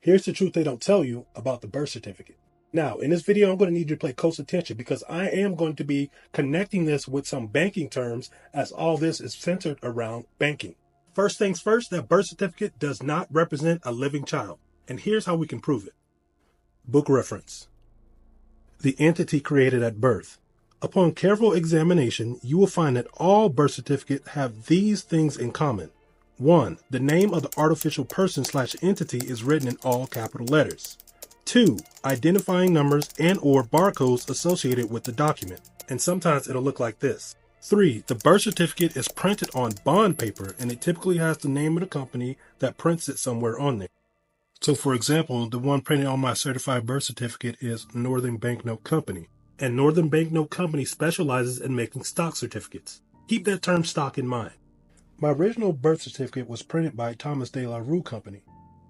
Here's the truth they don't tell you about the birth certificate. Now, in this video, I'm going to need you to pay close attention because I am going to be connecting this with some banking terms as all this is centered around banking. First things first, that birth certificate does not represent a living child. And here's how we can prove it. Book reference. The entity created at birth. Upon careful examination, you will find that all birth certificates have these things in common. 1. The name of the artificial person/entity is written in all capital letters. 2. Identifying numbers and/or barcodes associated with the document. And sometimes it'll look like this. 3. The birth certificate is printed on bond paper and it typically has the name of the company that prints it somewhere on there. So for example, the one printed on my certified birth certificate is Northern Banknote Company. And Northern Banknote Company specializes in making stock certificates. Keep that term stock in mind. My original birth certificate was printed by Thomas De La Rue Company.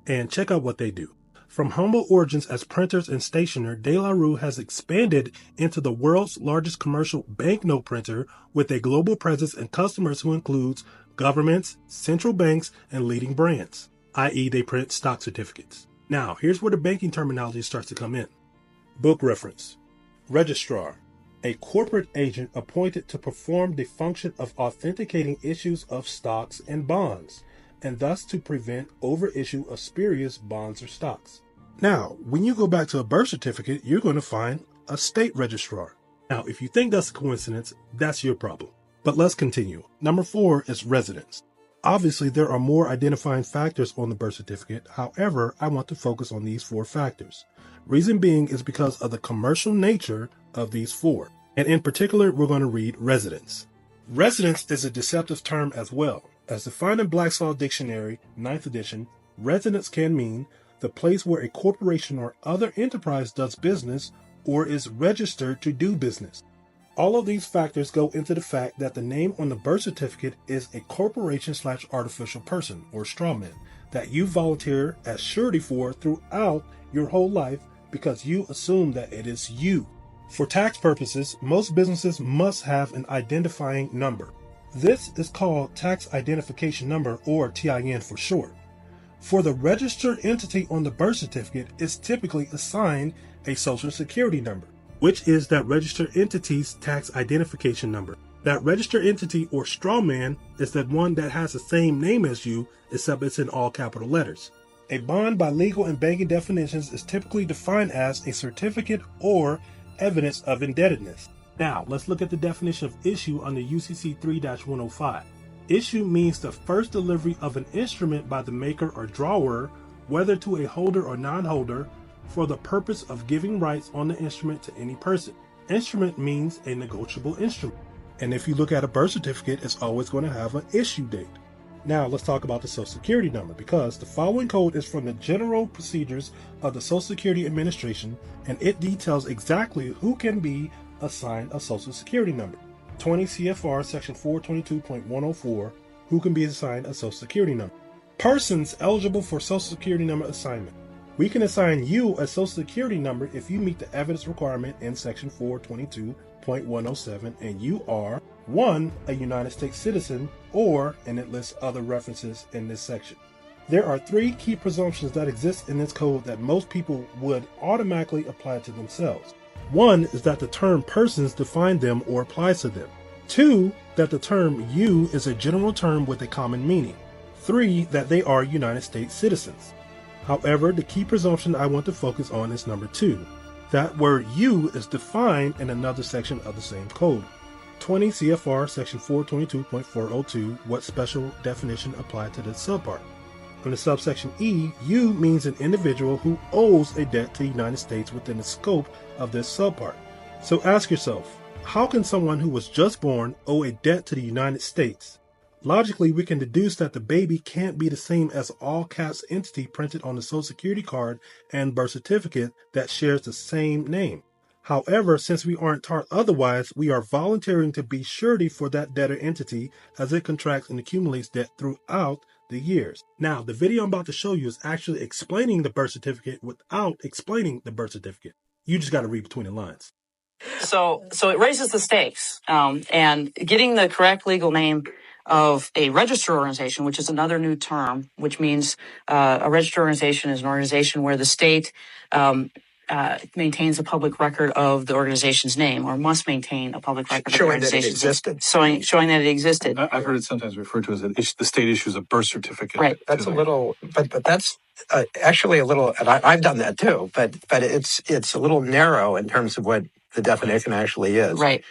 And check out what they do. From humble origins as printers and stationer, De La Rue has expanded into the world's largest commercial banknote printer with a global presence and customers who includes governments, central banks, and leading brands, i.e. they print stock certificates. Now, here's where the banking terminology starts to come in. Book reference. Registrar. A corporate agent appointed to perform the function of authenticating issues of stocks and bonds, and thus to prevent overissue of spurious bonds or stocks. Now, when you go back to a birth certificate, you're going to find a state registrar. Now, if you think that's a coincidence, that's your problem. But let's continue. Number 4 is residence. Obviously, there are more identifying factors on the birth certificate. However, I want to focus on these 4 factors. Reason being is because of the commercial nature of these 4. And in particular, we're going to read residence. Residence is a deceptive term as well. As defined in Black's Law Dictionary, 9th edition, residence can mean the place where a corporation or other enterprise does business or is registered to do business. All of these factors go into the fact that the name on the birth certificate is a corporation/artificial person or straw man that you volunteer as surety for throughout your whole life because you assume that it is you. For tax purposes, most businesses must have an identifying number. This is called Tax Identification Number, or TIN for short. For the registered entity on the birth certificate is typically assigned a Social Security number, which is that registered entity's tax identification number. That registered entity or straw man is that one that has the same name as you, except it's in all capital letters. A bond by legal and banking definitions is typically defined as a certificate or evidence of indebtedness. Now, let's look at the definition of issue under UCC 3-105. Issue means the first delivery of an instrument by the maker or drawer, whether to a holder or non-holder, for the purpose of giving rights on the instrument to any person. Instrument means a negotiable instrument. And if you look at a birth certificate, it's always going to have an issue date. Now, let's talk about the Social Security number, because the following code is from the General Procedures of the Social Security Administration, and it details exactly who can be assigned a Social Security number. 20 CFR Section 422.104, who can be assigned a Social Security number. Persons eligible for Social Security number assignment. We can assign you a Social Security number if you meet the evidence requirement in Section 422.107 and you are 1. A United States citizen, or, and it lists other references in this section. There are 3 key presumptions that exist in this code that most people would automatically apply to themselves. 1 is that the term persons define them or applies to them. 2, that the term you is a general term with a common meaning. 3, that they are United States citizens. However, the key presumption I want to focus on is number 2. That word you is defined in another section of the same code. 20 CFR Section 422.402, what special definition applied to this subpart. Under subsection E, you means an individual who owes a debt to the United States within the scope of this subpart. So ask yourself, how can someone who was just born owe a debt to the United States? Logically, we can deduce that the baby can't be the same as all caps entity printed on the Social Security card and birth certificate that shares the same name. However, since we aren't taught otherwise, we are volunteering to be surety for that debtor entity as it contracts and accumulates debt throughout the years. Now, the video I'm about to show you is actually explaining the birth certificate without explaining the birth certificate. You just got to read between the lines. So it raises the stakes, and getting the correct legal name of a registered organization, which is another new term, which means a registered organization is an organization where the state maintains a public record of the organization's name, or must maintain a public record of the Showing that it organization's name. existed. Showing that it existed. I've heard it sometimes referred to as the state issues a birth certificate. Right. That's a little, but that's actually a little, and I've done that too, but it's a little narrow in terms of what the definition actually is. Right.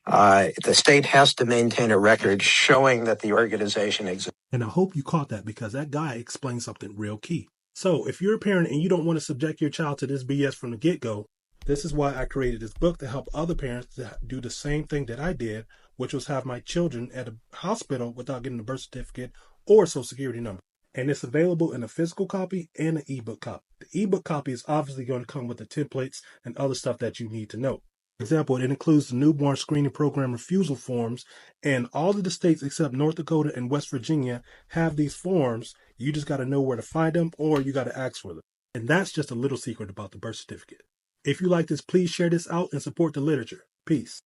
The state has to maintain a record showing that the organization exists. And I hope you caught that, because that guy explained something real key. So if you're a parent and you don't want to subject your child to this BS from the get-go, this is why I created this book, to help other parents to do the same thing that I did, which was have my children at a hospital without getting a birth certificate or social security number. And it's available in a physical copy and an ebook copy. The ebook copy is obviously going to come with the templates and other stuff that you need to know. For example, it includes the newborn screening program refusal forms, and all of the states except North Dakota and West Virginia have these forms. You just got to know where to find them, or you got to ask for them. And that's just a little secret about the birth certificate. If you like this, please share this out and support the literature. Peace.